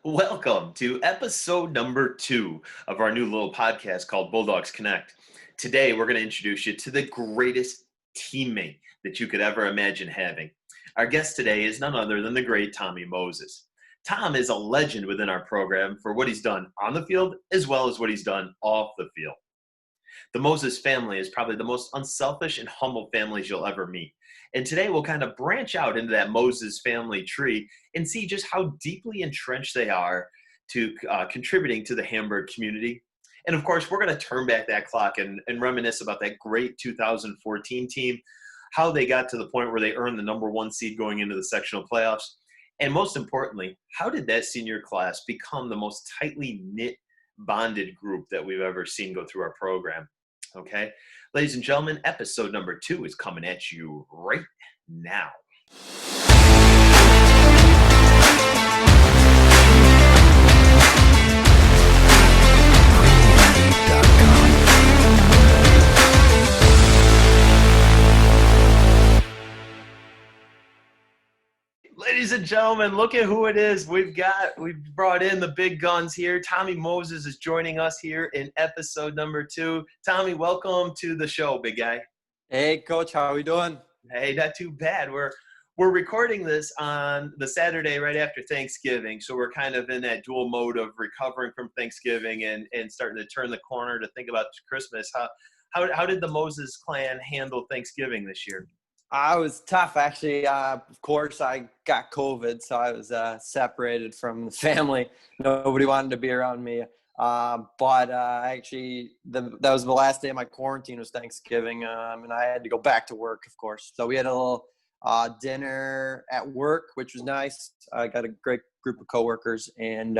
Welcome to episode number 2 of our new little podcast called Bulldogs Connect. Today, we're going to introduce you to the greatest teammate that you could ever imagine having. Our guest today is none other than the great Tommy Moses. Tom is a legend within our program for what he's done on the field as well as what he's done off the field. The Moses family is probably the most unselfish and humble families you'll ever meet. And today we'll kind of branch out into that Moses family tree and see just how deeply entrenched they are to contributing to the Hamburg community. And of course, we're going to turn back that clock and reminisce about that great 2014 team, how they got to the point where they earned the number 1 seed going into the sectional playoffs. And most importantly, how did that senior class become the most tightly knit, bonded group that we've ever seen go through our program? Okay, ladies and gentlemen, episode number 2 is coming at you right now. Ladies and gentlemen, look at who it is. We've brought in the big guns here. Tommy Moses is joining us here in episode number 2. Tommy, welcome to the show, big guy. Hey, Coach, how are we doing? Hey, not too bad. We're recording this on the Saturday right after Thanksgiving, so we're kind of in that dual mode of recovering from Thanksgiving and starting to turn the corner to think about Christmas. How did the Moses clan handle Thanksgiving this year? I was tough, actually. Of course, I got COVID, so I was separated from the family. Nobody wanted to be around me. But actually, that was the last day of my quarantine was Thanksgiving, and I had to go back to work, of course. So we had a little dinner at work, which was nice. I got a great group of coworkers, and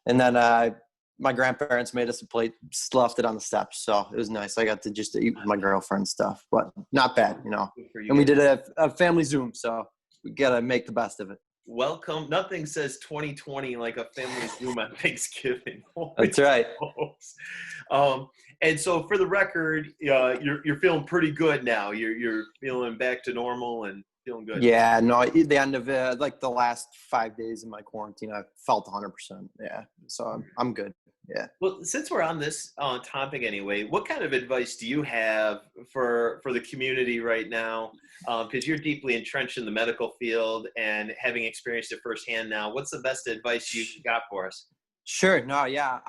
then my grandparents made us a plate, left it on the steps, so it was nice. I got to just eat with my girlfriend stuff, but not bad, you know. And we did a family Zoom, so we got to make the best of it. Welcome. Nothing says 2020 like a family Zoom on Thanksgiving. That's right. And so, for the record, you're feeling pretty good now. You're feeling back to normal and feeling good. Yeah. No. At the end of it, like the last 5 days of my quarantine, I felt 100%. Yeah. So I'm good. Yeah. Well, since we're on this topic anyway, what kind of advice do you have for the community right now? Because you're deeply entrenched in the medical field and having experienced it firsthand now, what's the best advice you got for us? Sure. No. Yeah.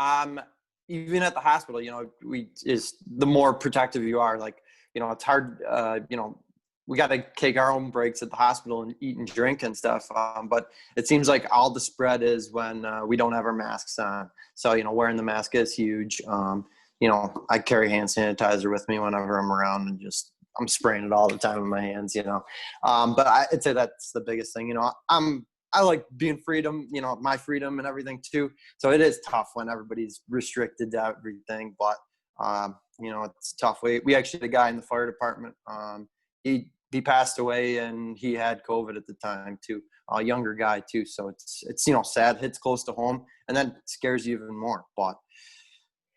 Even at the hospital, you know, the more protective you are, like, you know, it's hard, we got to take our own breaks at the hospital and eat and drink and stuff. But it seems like all the spread is when we don't have our masks on. So, you know, wearing the mask is huge. I carry hand sanitizer with me whenever I'm around and I'm spraying it all the time in my hands, you know. But I'd say that's the biggest thing. You know, I like being freedom, you know, my freedom and everything too. So it is tough when everybody's restricted to everything. But, it's tough. We actually had a guy in the fire department. He passed away and he had COVID at the time too, a younger guy too. So it's sad, hits close to home, and then it scares you even more. But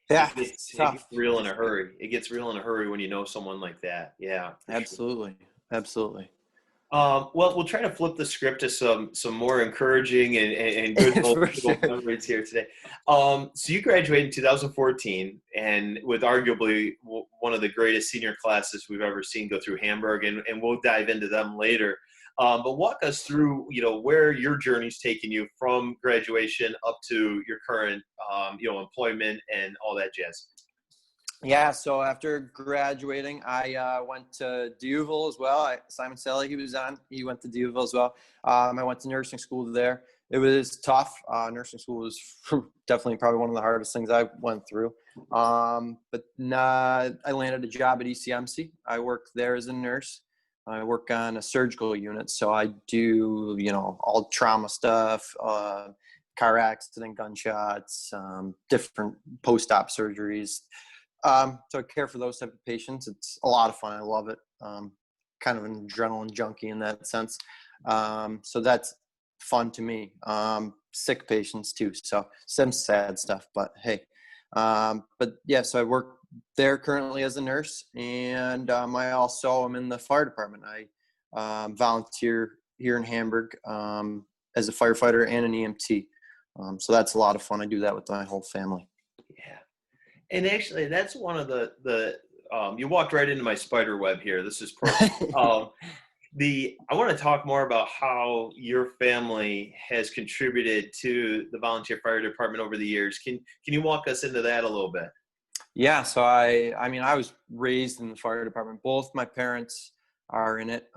yeah, it gets real in a hurry. It gets real in a hurry when you know someone like that. Yeah, absolutely. Sure. Absolutely. Well, we'll try to flip the script to some more encouraging and good sure. memories here today. So you graduated in 2014, and with arguably one of the greatest senior classes we've ever seen go through Hamburg, and we'll dive into them later. But walk us through, where your journey's taken you from graduation up to your current, employment and all that jazz. Yeah, so after graduating, I went to Duville as well. Simon Selly, he went to Duville as well. I went to nursing school there. It was tough. Nursing school was definitely probably one of the hardest things I went through. But I landed a job at ECMC. I worked there as a nurse. I work on a surgical unit, so I do, all trauma stuff, car accident, gunshots, different post-op surgeries. So I care for those type of patients. It's a lot of fun. I love it. Kind of an adrenaline junkie in that sense. So that's fun to me. Sick patients too. So some sad stuff, but hey. But yeah, so I work there currently as a nurse, and I also am in the fire department. I volunteer here in Hamburg as a firefighter and an EMT. So that's a lot of fun. I do that with my whole family. Yeah. And actually, that's one of the you walked right into my spider web here. This is perfect. I want to talk more about how your family has contributed to the volunteer fire department over the years. Can you walk us into that a little bit? Yeah, so I was raised in the fire department. Both my parents are in it.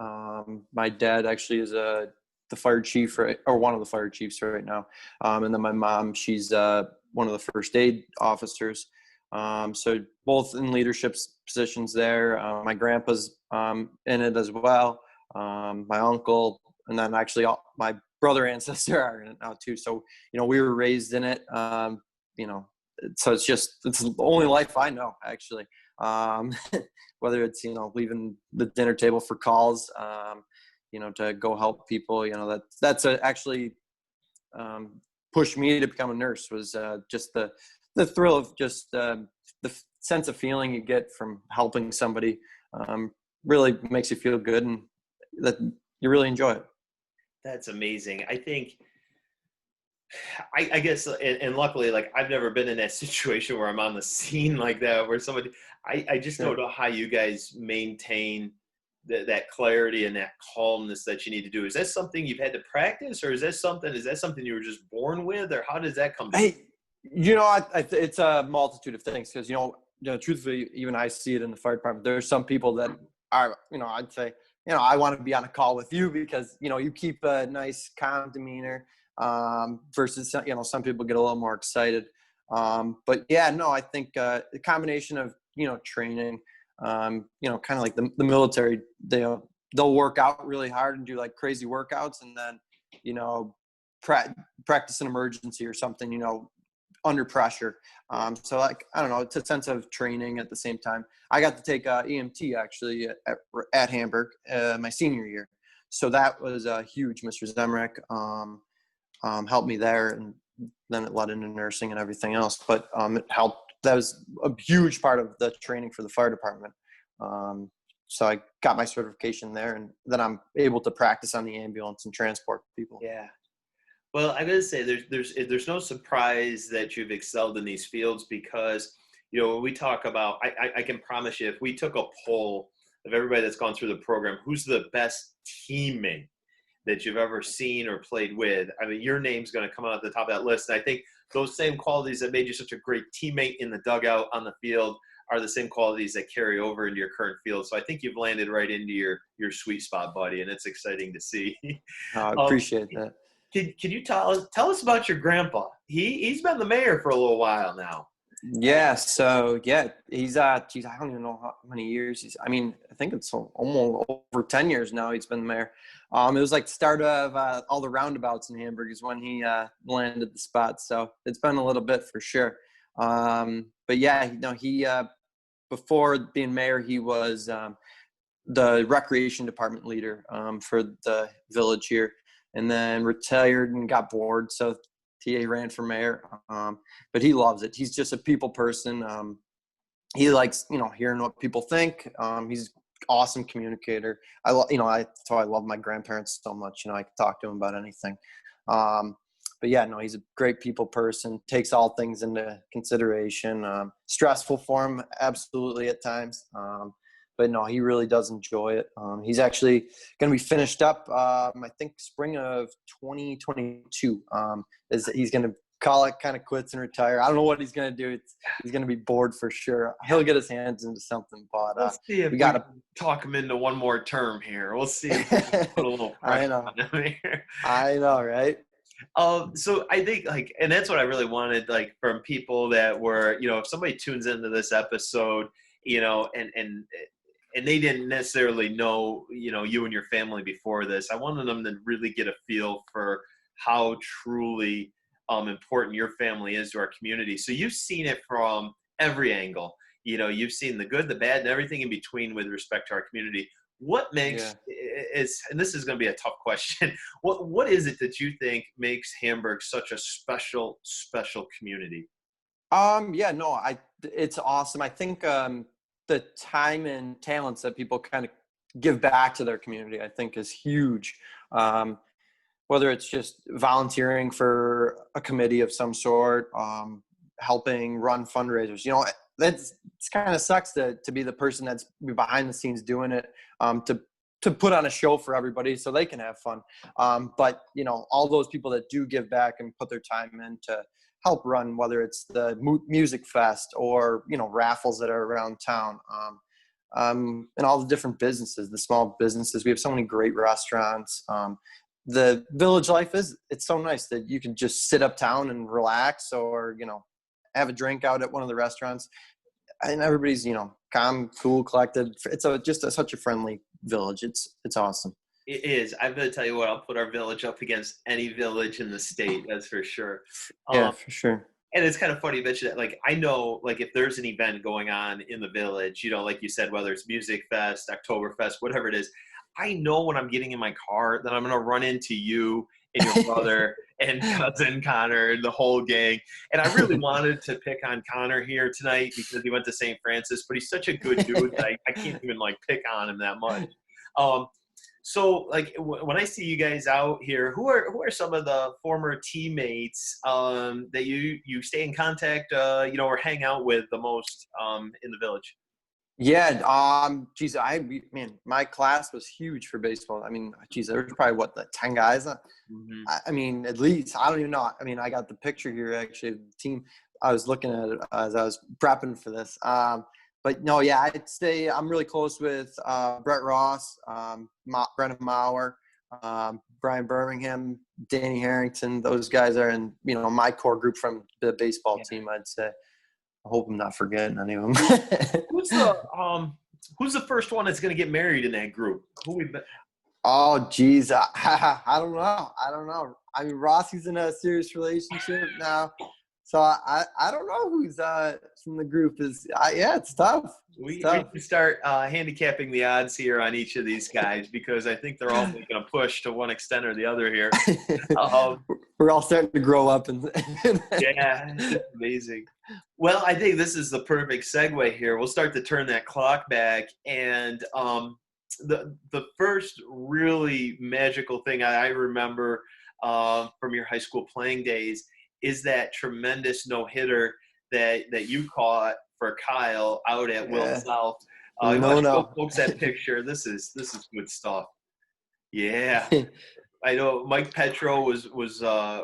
My dad actually is the fire chief, or one of the fire chiefs right now. And then my mom, she's one of the first aid officers. So both in leadership positions there. My grandpa's in it as well. My uncle, and then actually my brother and sister are in it now too. So, we were raised in it. So it's the only life I know, actually. Whether it's, leaving the dinner table for calls, to go help people, that's actually pushed me to become a nurse, was just the thrill of just the sense of feeling you get from helping somebody. Really makes you feel good, and that you really enjoy it. That's amazing. I think, I guess, and luckily, like, I've never been in that situation where I'm on the scene like that, where somebody, I just Sure. don't know how you guys maintain that clarity and that calmness that you need to do. Is that something you've had to practice, or is that something you were just born with, or how does that come to you? It's a multitude of things, because, truthfully, even I see it in the fire department. There's some people that are, I'd say, I want to be on a call with you because, you keep a nice, calm demeanor, versus, some people get a little more excited. But yeah, no, I think the combination of, training, kind of like the military, they'll work out really hard and do like crazy workouts, and then, practice an emergency or something, under pressure. So, like, I don't know, it's a sense of training at the same time. I got to take EMT actually at Hamburg my senior year. So that was huge. Mr. Zemrick helped me there, and then it led into nursing and everything else. But it helped. That was a huge part of the training for the fire department. So I got my certification there, and then I'm able to practice on the ambulance and transport people. Yeah. Well, I gotta say, there's no surprise that you've excelled in these fields, because, when we talk about, I can promise you, if we took a poll of everybody that's gone through the program, who's the best teammate that you've ever seen or played with, I mean, your name's going to come out at the top of that list. And I think those same qualities that made you such a great teammate in the dugout on the field are the same qualities that carry over into your current field. So I think you've landed right into your sweet spot, buddy, and it's exciting to see. I um, appreciate that. can you tell us about your grandpa? He's been the mayor for a little while now. Yeah, so yeah, geez, I don't even know how many years I think it's almost over 10 years now he's been the mayor. It was like the start of all the roundabouts in Hamburg is when he landed the spot. So it's been a little bit for sure. But yeah, he before being mayor, he was the recreation department leader for the village here, and then retired and got bored. So TA ran for mayor, but he loves it. He's just a people person. He likes, hearing what people think. He's awesome communicator. So I love my grandparents so much. I can talk to him about anything. But yeah, no, he's a great people person. Takes all things into consideration. Stressful for him, absolutely at times. But no, he really does enjoy it. He's actually going to be finished up, I think, spring of 2022. He's going to call it kind of quits and retire. I don't know what he's going to do. He's going to be bored for sure. He'll get his hands into something, but We'll see if we got to talk him into one more term here. We'll see if we can put a little pressure on him here. I know, right? So I think, like, and that's what I really wanted, like, from people that were, if somebody tunes into this episode, and they didn't necessarily know, you and your family before this, I wanted them to really get a feel for how truly important your family is to our community. So you've seen it from every angle. You've seen the good, the bad, and everything in between with respect to our community. What makes and this is going to be a tough question. What is it that you think makes Hamburg such a special community? It's awesome. I think the time and talents that people kind of give back to their community, I think, is huge. whether it's just volunteering for a committee of some sort, helping run fundraisers. It's kind of sucks to be the person that's behind the scenes doing it, to put on a show for everybody so they can have fun. But all those people that do give back and put their time in to help run, whether it's the music fest or raffles that are around town, and all the different businesses, the small businesses. We have so many great restaurants. The village life it's so nice that you can just sit uptown and relax, or have a drink out at one of the restaurants, and everybody's calm, cool, collected. It's such a friendly village. It's awesome. It is. I'm going to tell you what, I'll put our village up against any village in the state. That's for sure. Yeah, for sure. And it's kind of funny you mention that. Like, I know, like, if there's an event going on in the village, like you said, whether it's Music Fest, Oktoberfest, whatever it is, I know when I'm getting in my car that I'm going to run into you and your brother and cousin Connor and the whole gang. And I really wanted to pick on Connor here tonight because he went to St. Francis, but he's such a good dude that I can't even, like, pick on him that much. So, like, when I see you guys out here, who are some of the former teammates that you stay in contact, or hang out with the most in the village? Yeah, my class was huge for baseball. I mean, there was probably 10 guys. Mm-hmm. I mean, at least, I don't even know. I mean, I got the picture here actually of the team. I was looking at it as I was prepping for this. But no, yeah, I'm really close with Brett Ross, Brennan Maurer, Brian Birmingham, Danny Harrington. Those guys are in, my core group from the baseball team, I'd say. I hope I'm not forgetting any of them. Who's the first one that's going to get married in that group? Oh, geez. I don't know. I mean, Rossi's in a serious relationship now. So I don't know who's from the group is. It's tough. We can start handicapping the odds here on each of these guys because I think they're all making a push to one extent or the other here. We're all starting to grow up. Yeah, it's amazing. Well, I think this is the perfect segue here. We'll start to turn that clock back. And the first really magical thing I remember from your high school playing days is that tremendous no-hitter that you caught for Kyle out at Will South. Show folks that picture. This is good stuff. Yeah. I know Mike Petro was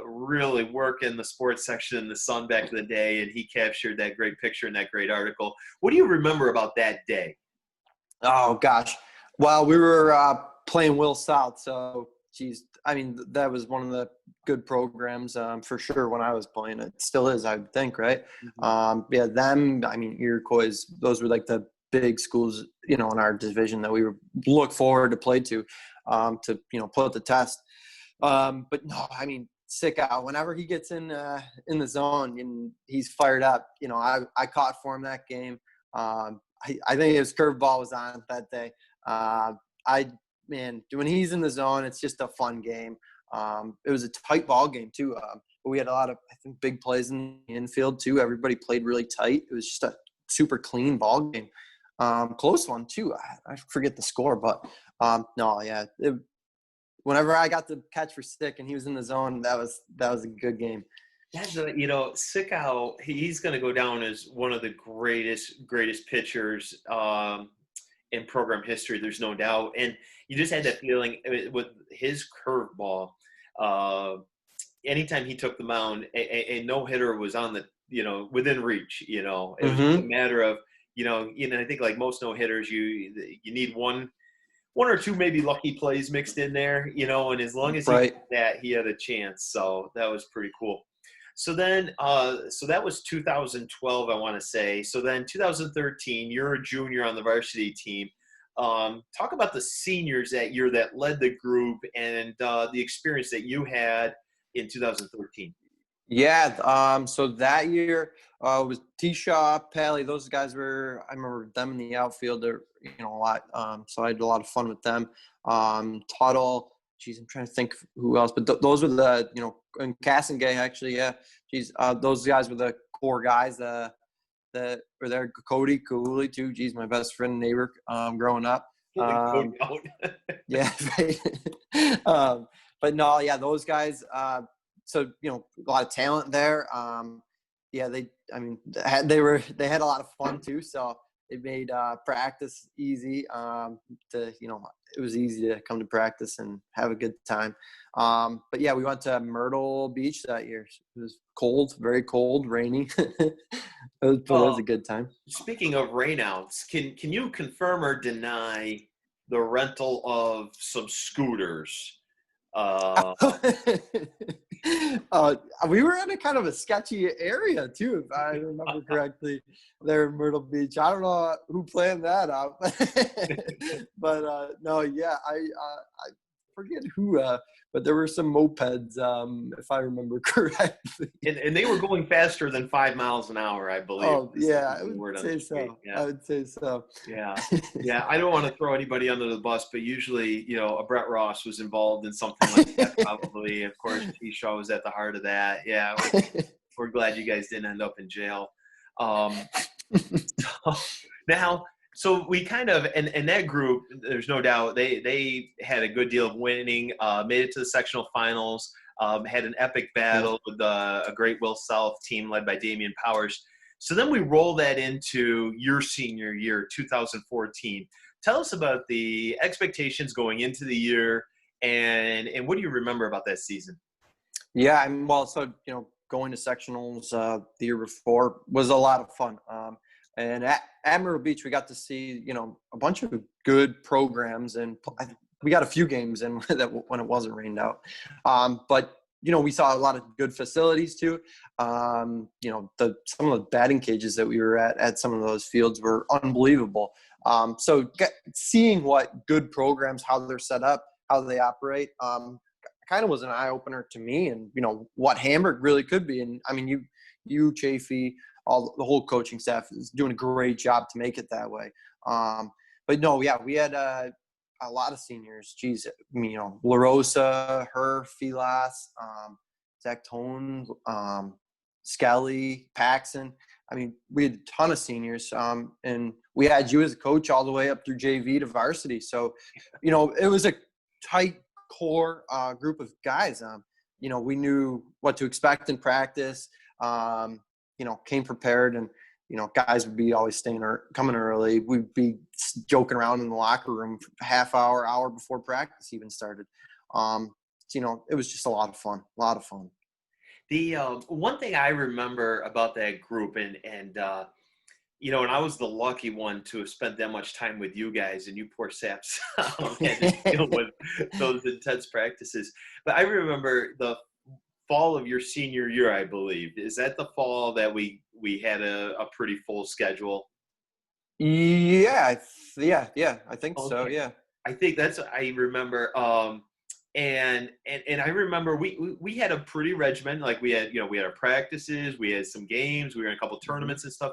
really working the sports section in the Sun back in the day, and he captured that great picture in that great article. What do you remember about that day? Oh, gosh. Well, we were playing Will South, so, geez, I mean, that was one of the good programs for sure when I was playing. It still is, I would think, right? Mm-hmm. Iroquois, those were like the big schools, in our division that we look forward to play to put the test. But no, I mean, Sickau, whenever he gets in the zone and he's fired up, I caught for him that game. I think his curveball was on that day. When he's in the zone, it's just a fun game. It was a tight ball game too. But we had a lot of, I think, big plays in the infield too. Everybody played really tight. It was just a super clean ball game. Close one too. I forget the score, but whenever I got the catch for Sick and he was in the zone, that was a good game. That's Sickau, he's going to go down as one of the greatest pitchers in program history. There's no doubt. And you just had that feeling with his curveball. Anytime he took the mound, a no-hitter was on the, within reach. It was just a matter of, I think like most no-hitters, you need one or two maybe lucky plays mixed in there, and as long as he did that, he had a chance. So that was pretty cool. So then, so that was 2012, I want to say. So then 2013, you're a junior on the varsity team. Talk about the seniors that year that led the group and the experience that you had in 2013. Yeah. So that year was T-Shaw, Pally. Those guys I remember them in the outfield, a lot. So I had a lot of fun with them. Tuttle. Geez, I'm trying to think who else, but those were the, and Cassangay actually, yeah. Geez, those guys were the core guys that were there. Cody Cooley too. Geez, my best friend and neighbor growing up. Yeah. but no, yeah, those guys. So a lot of talent there. Yeah, they had a lot of fun too. So it made practice easy. It was easy to come to practice and have a good time. But yeah, we went to Myrtle Beach that year. It was cold, very cold, rainy. It was a good time. Speaking of rainouts, can you confirm or deny the rental of some scooters? We were in a kind of a sketchy area too, if I remember correctly, there in Myrtle Beach. I don't know who planned that out, but no, yeah, I forget who, but there were some mopeds, if I remember correctly. And they were going faster than 5 miles an hour, I believe. Oh, yeah, I would say so. Yeah. I would say so. Yeah. Yeah. I don't want to throw anybody under the bus, but usually, a Brett Ross was involved in something like that, probably. Of course, T-Shaw was at the heart of that. Yeah. We're glad you guys didn't end up in jail. So we kind of, and that group, there's no doubt, they had a good deal of winning, made it to the sectional finals, had an epic battle with a great Will Self team led by Damian Powers. So then we roll that into your senior year, 2014. Tell us about the expectations going into the year, and what do you remember about that season? Yeah, going to sectionals the year before was a lot of fun. And at Myrtle Beach, we got to see, a bunch of good programs, and we got a few games in when it wasn't rained out. But we saw a lot of good facilities too. Some of the batting cages that we were at some of those fields were unbelievable. So seeing what good programs, how they're set up, how they operate, kind of was an eye opener to me, and what Hamburg really could be. And I mean, you Chafee, the whole coaching staff is doing a great job to make it that way. But no, yeah, we had a lot of seniors. Geez, La Rosa, Filas, Zach Tone, Skelly, Paxson. I mean, we had a ton of seniors, and we had you as a coach all the way up through JV to varsity. So, it was a tight core group of guys. We knew what to expect in practice. Came prepared, and guys would be always coming early. We'd be joking around in the locker room hour before practice even started. It was just a lot of fun. The one thing I remember about that group, and I was the lucky one to have spent that much time with you guys, and you poor saps had to deal with those intense practices. But I remember the fall of your senior year, I believe. Is that the fall that we had a pretty full schedule? Yeah, I think so. Yeah, I think I remember. And I remember we had a pretty regimen. Like we had our practices, we had some games, we were in a couple tournaments and stuff.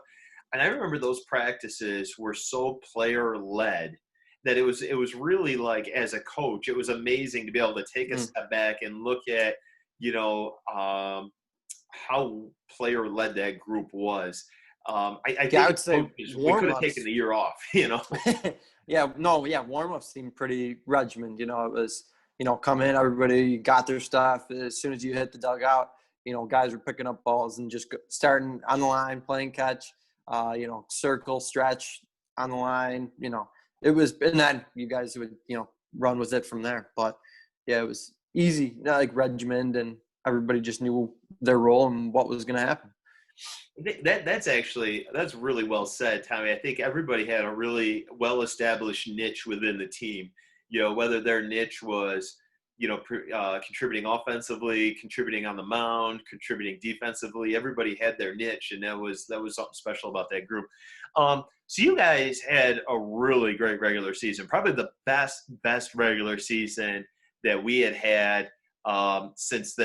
And I remember those practices were so player led that it was really, like, as a coach, it was amazing to be able to take a step back and look at how player led that group was. I think I would say we could have taken the year off. Warm-ups seemed pretty regimented. It was come in, everybody got their stuff. As soon as you hit the dugout, guys were picking up balls and just starting on the line, playing catch, circle, stretch on the line. It was, and then you guys would run with it from there. But yeah, it was easy, not like regimented, and everybody just knew their role and what was going to happen. That's really well said, Tommy. I think everybody had a really well-established niche within the team. Whether their niche was, contributing offensively, contributing on the mound, contributing defensively, everybody had their niche, and that was something special about that group. So you guys had a really great regular season, probably the best regular season that we had since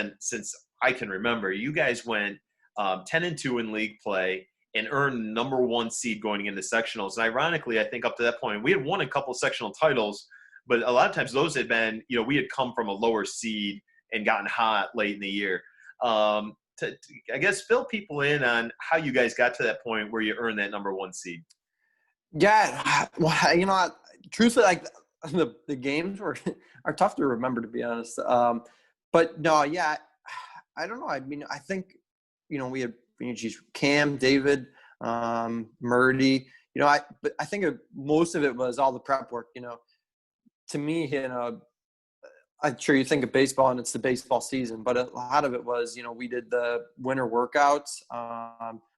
I can remember. You guys went 10-2 in league play and earned number 1 seed going into sectionals. And ironically, I think up to that point, we had won a couple sectional titles, but a lot of times those had been, we had come from a lower seed and gotten hot late in the year. I guess fill people in on how you guys got to that point where you earned that number 1 seed. Yeah, well, truthfully, like the games are tough to remember, to be honest. But no, yeah, I don't know. I mean, I think, we had, geez, Cam, David, Murdy, but I think most of it was all the prep work, to me, I'm sure you think of baseball and it's the baseball season, but a lot of it was, we did the winter workouts,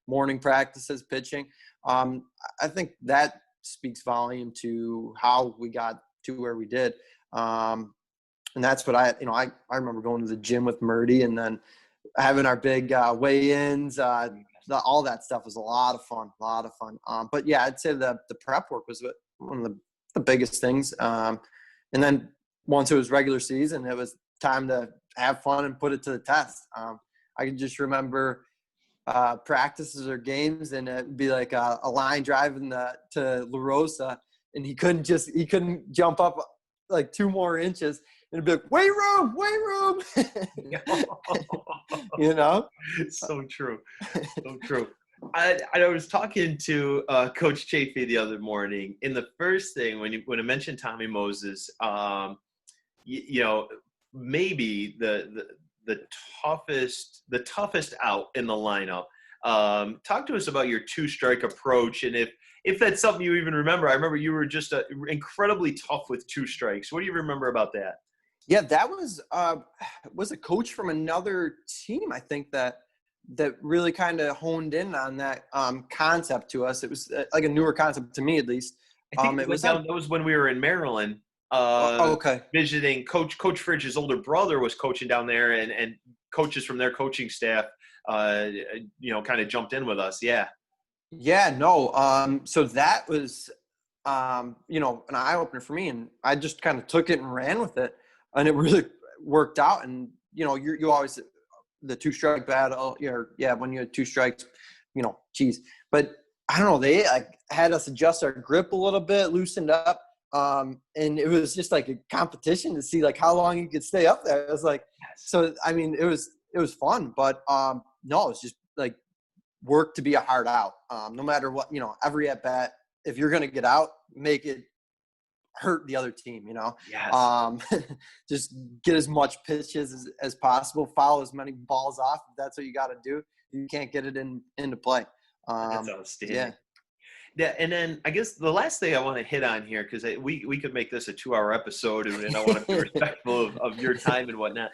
morning practices, pitching. I think that speaks volume to how we got to where we did. And that's what I remember going to the gym with Murdy and then having our big weigh-ins. All that stuff was a lot of fun. But yeah, I'd say the prep work was one of the biggest things. And then once it was regular season, it was time to have fun and put it to the test. I can just remember practices or games, and it'd be like a line drive to La Rosa, and he couldn't jump up like 2 more inches, and it'd be like, weight room. So true. I was talking to Coach Chafee the other morning, and the first thing when I mentioned Tommy Moses, maybe the toughest out in the lineup. Talk to us about your 2-strike approach, and if that's something you even remember. I remember you were just incredibly tough with 2 strikes. What do you remember about that? Yeah, that was a coach from another team, I think, that really kind of honed in on that concept to us. It was like a newer concept to me, at least. I think that was when we were in Maryland. Okay. Visiting Coach Fridge's older brother was coaching down there, and coaches from their coaching staff, kind of jumped in with us. Yeah. Yeah, no. So that was, an eye opener for me, and I just kind of took it and ran with it, and it really worked out. And you always the 2-strike battle. When you had 2 strikes, geez. But I don't know. They had us adjust our grip a little bit, loosened up. And it was just like a competition to see like how long you could stay up there. It was like, so, I mean, it was fun, but, no, it's just like work to be a hard out. No matter what, every at bat, if you're going to get out, make it hurt the other team, Yes. Just get as much pitches as possible, foul as many balls off. If that's what you got to do. You can't get it into play. That's outstanding. Yeah. Yeah, and then I guess the last thing I want to hit on here, because we could make this a 2-hour episode, and I want to be respectful of your time and whatnot.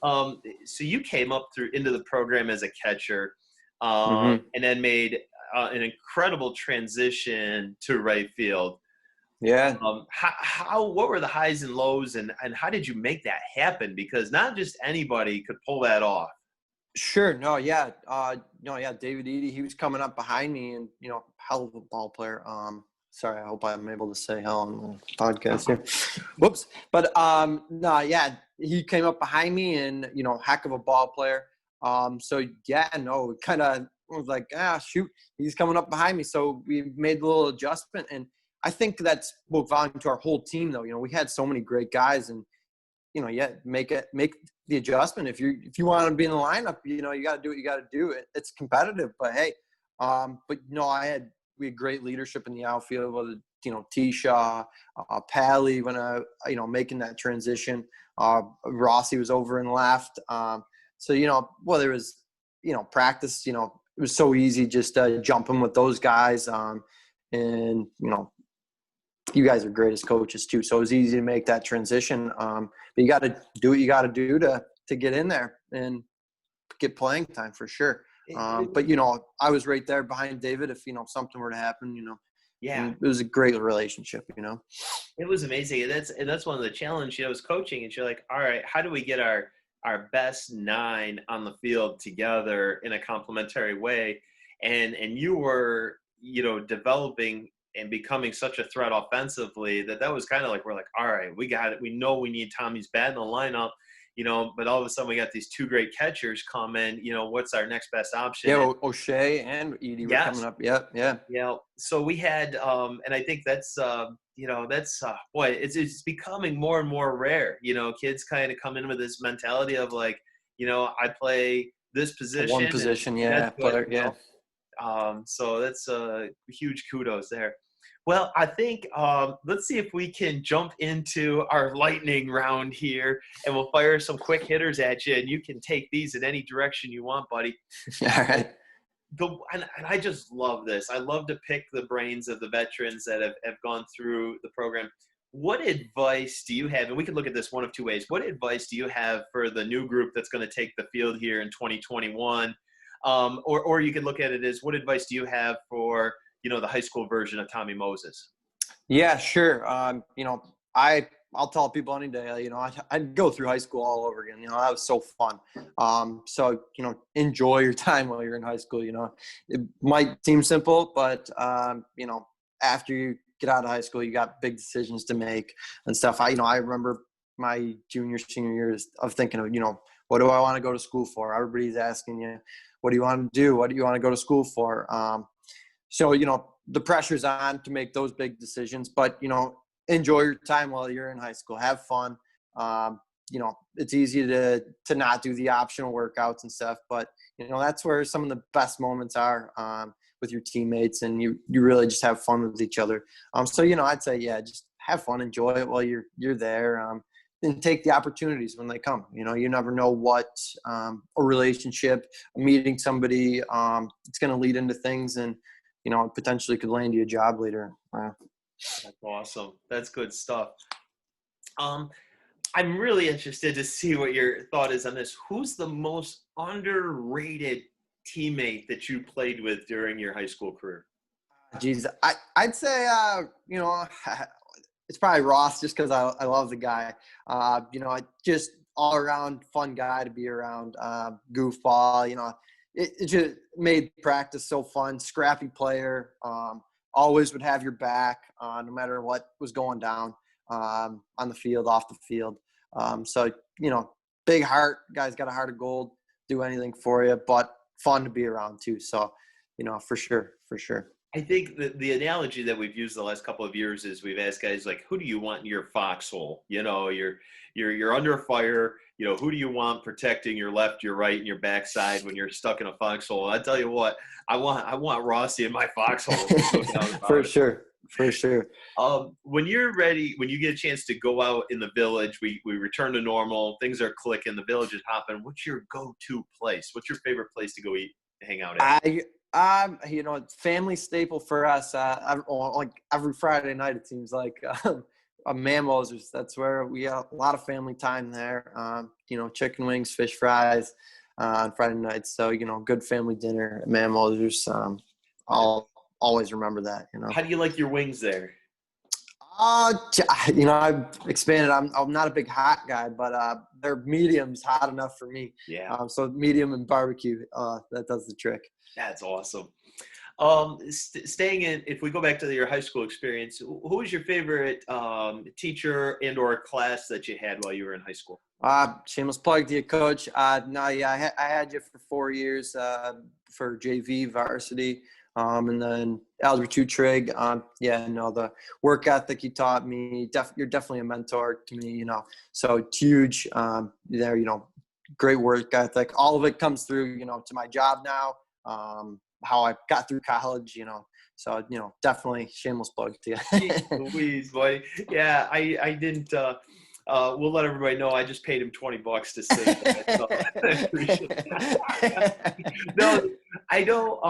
So you came up into the program as a catcher, and then made an incredible transition to right field. Yeah. What were the highs and lows, and how did you make that happen? Because not just anybody could pull that off. Sure. No, yeah. David Eady, he was coming up behind me, and, hell of a ball player. Sorry, I hope I'm able to say hell on the podcast here. Whoops. But, no, yeah, he came up behind me, and, heck of a ball player. So, yeah, no, kind of was like, shoot, he's coming up behind me. So we made a little adjustment, and I think that spoke volume to our whole team, though. We had so many great guys, and, make the adjustment. If you want to be in the lineup, you got to do what you got to do. It's competitive, but hey, we had great leadership in the outfield with, T-Shaw, Pally, when making that transition. Rossi was over and left. So, there was, practice, it was so easy just jumping with those guys. And, you guys are great as coaches too. So it was easy to make that transition. But you got to do what you got to do to get in there and get playing time for sure. But, I was right there behind David if, something were to happen, Yeah. It was a great relationship, It was amazing. And that's one of the challenges, was coaching, and you're like, all right, how do we get our best 9 on the field together in a complementary way? And you were, developing and becoming such a threat offensively that was kind of like, we're like, all right, we got it. We know we need Tommy's bat in the lineup, but all of a sudden we got these 2 great catchers come in, what's our next best option? Yeah, O'Shea and Edie were coming up. Yeah. Yeah. So we had, and I think that's, it's becoming more and more rare. Kids kind of come in with this mentality of like, I play this position. One position, yeah. Player, yeah. So that's huge kudos there. Well, I think let's see if we can jump into our lightning round here, and we'll fire some quick hitters at you, and you can take these in any direction you want, buddy. All right. And I just love this. I love to pick the brains of the veterans that have gone through the program. What advice do you have? And we can look at this one of two ways. What advice do you have for the new group that's going to take the field here in 2021? Or you can look at it as, what advice do you have for, the high school version of Tommy Moses? Yeah, sure. I'll tell people any day, I'd go through high school all over again. That was so fun. So enjoy your time while you're in high school. It might seem simple, but, after you get out of high school, you got big decisions to make and stuff. I remember my junior, senior years of thinking of, what do I want to go to school for? Everybody's asking you, what do you want to do? What do you want to go to school for? So, the pressure's on to make those big decisions, but, enjoy your time while you're in high school. Have fun. It's easy to not do the optional workouts and stuff, but, that's where some of the best moments are with your teammates, and you really just have fun with each other. So, I'd say, yeah, just have fun, enjoy it while you're there, and take the opportunities when they come. You never know what a relationship, meeting somebody, it's going to lead into things, and, it potentially could land you a job later. That's awesome. That's good stuff. I'm really interested to see what your thought is on this. Who's the most underrated teammate that you played with during your high school career? Geez, I'd say, it's probably Ross, just because I love the guy. Just all around fun guy to be around, goofball, it just made practice so fun. Scrappy player, always would have your back no matter what was going down on the field, off the field. So, big heart, guy's got a heart of gold, do anything for you, but fun to be around too. So, for sure. I think the analogy that we've used the last couple of years is we've asked guys like, who do you want in your foxhole? You're under fire. Who do you want protecting your left, your right, and your backside when you're stuck in a foxhole? I tell you what, I want Rossi in my foxhole. For sure. When you're ready, when you get a chance to go out in the village, we return to normal. Things are clicking. The village is hopping. What's your go-to place? What's your favorite place to go eat, hang out at? Family staple for us. Like every Friday night, it seems like a Mammo's. That's where we have a lot of family time there. Chicken wings, fish fries on Friday nights. So good family dinner at Mammo's. I'll always remember that. How do you like your wings there? I've expanded. I'm not a big hot guy, but they're mediums, hot enough for me. Yeah. So medium and barbecue, that does the trick. That's awesome. Staying in, if we go back to your high school experience, who was your favorite teacher and or class that you had while you were in high school? Shameless plug to you, Coach. I had you for 4 years for JV varsity, and then Algebra 2 Trig. The work ethic you taught me, you're definitely a mentor to me, so it's huge there, great work ethic. All of it comes through, to my job now. How I got through college, so, definitely shameless plug to you. Louise, boy. Yeah, I didn't, we'll let everybody know I just paid him $20 to say that. So I appreciate that. No, I don't,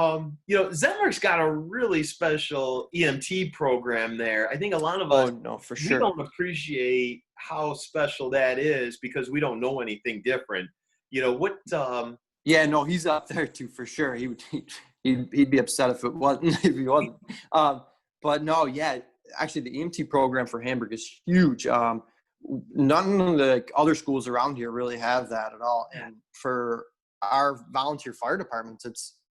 Zenmark's got a really special EMT program there. I think a lot of us, for sure, we don't appreciate how special that is because we don't know anything different. Yeah, no, he's up there too, for sure. He'd be upset if he wasn't. But no, yeah, actually the EMT program for Hamburg is huge. None of the other schools around here really have that at all. And for our volunteer fire departments,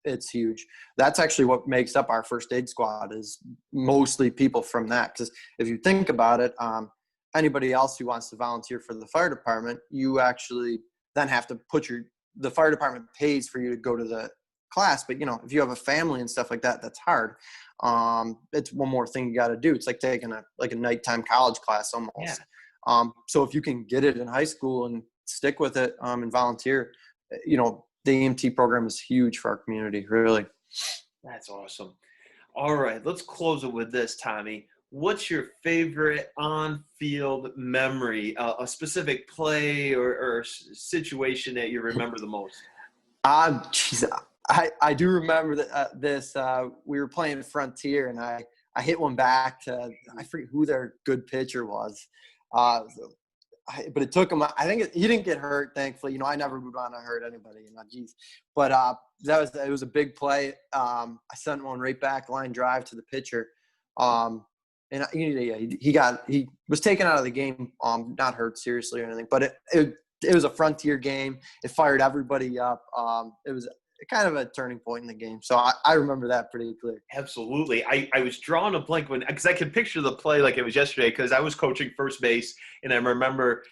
it's huge. That's actually what makes up our first aid squad, is mostly people from that. Because if you think about it, anybody else who wants to volunteer for the fire department, you actually then have to the fire department pays for you to go to the class. But, if you have a family and stuff like that, that's hard. It's one more thing you got to do. It's like taking a nighttime college class almost. Yeah. So if you can get it in high school and stick with it and volunteer, the EMT program is huge for our community, really. That's awesome. All right, let's close it with this, Tommy. What's your favorite on-field memory, a specific play or situation that you remember the most? Geez, I do remember that this. We were playing Frontier, and I hit one back to, I forget who their good pitcher was. But it took him. I think he didn't get hurt, thankfully. I never would want to hurt anybody. Geez. But it was a big play. I sent one right back, line drive to the pitcher. And he was taken out of the game, not hurt seriously or anything. But it was a Frontier game. It fired everybody up. It was kind of a turning point in the game. So I remember that pretty clear. Absolutely. I was drawing a blank because I could picture the play like it was yesterday because I was coaching first base, and I remember,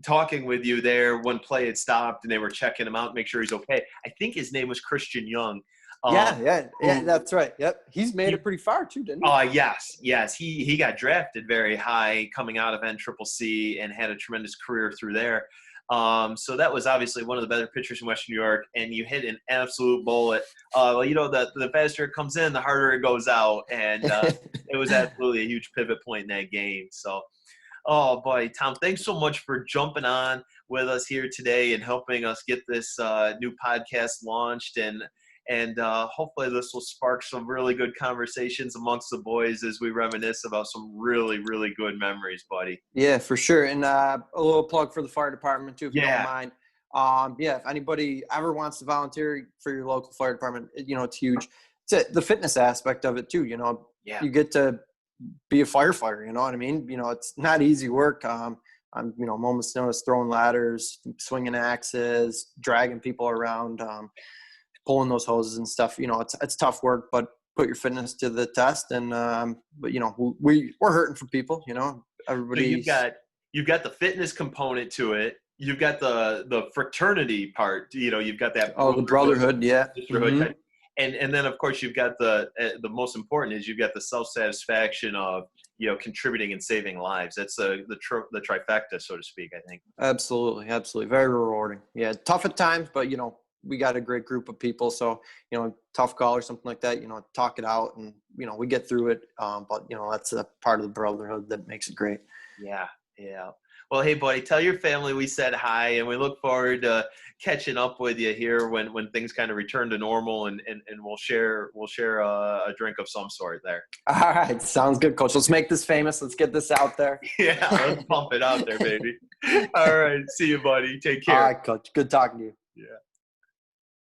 talking with you there when play had stopped and they were checking him out, make sure he's okay. I think his name was Christian Young. Yeah, that's right. Yep. He's made it pretty far too, didn't he? Yes. He got drafted very high coming out of NCCC and had a tremendous career through there. So that was obviously one of the better pitchers in Western New York, and you hit an absolute bullet. The faster it comes in, the harder it goes out, and it was absolutely a huge pivot point in that game. So, oh boy, Tom, thanks so much for jumping on with us here today and helping us get this new podcast launched, and hopefully this will spark some really good conversations amongst the boys as we reminisce about some really, really good memories, buddy. Yeah, for sure. And a little plug for the fire department too, if you don't mind. If anybody ever wants to volunteer for your local fire department, it's huge. It's the fitness aspect of it too. You get to be a firefighter. You know what I mean? It's not easy work. I'm moment's notice throwing ladders, swinging axes, dragging people around, pulling those hoses and stuff. It's tough work, but put your fitness to the test. And but we're hurting for people. Everybody. So you've got the fitness component to it. You've got the fraternity part. You've got that. The brotherhood, yeah. Mm-hmm. And then of course you've got the most important is you've got the self-satisfaction of contributing and saving lives. That's the trifecta, so to speak, I think. Absolutely very rewarding. Yeah, tough at times, but we got a great group of people, so tough call or something like that, talk it out, and we get through it. But that's a part of the brotherhood that makes it great. Yeah. Well, hey, buddy, tell your family we said hi, and we look forward to catching up with you here when things kind of return to normal, and we'll share a drink of some sort there. All right, sounds good, Coach. Let's make this famous. Let's get this out there. Yeah, let's pump it out there, baby. All right, see you, buddy. Take care. All right, Coach. Good talking to you. Yeah.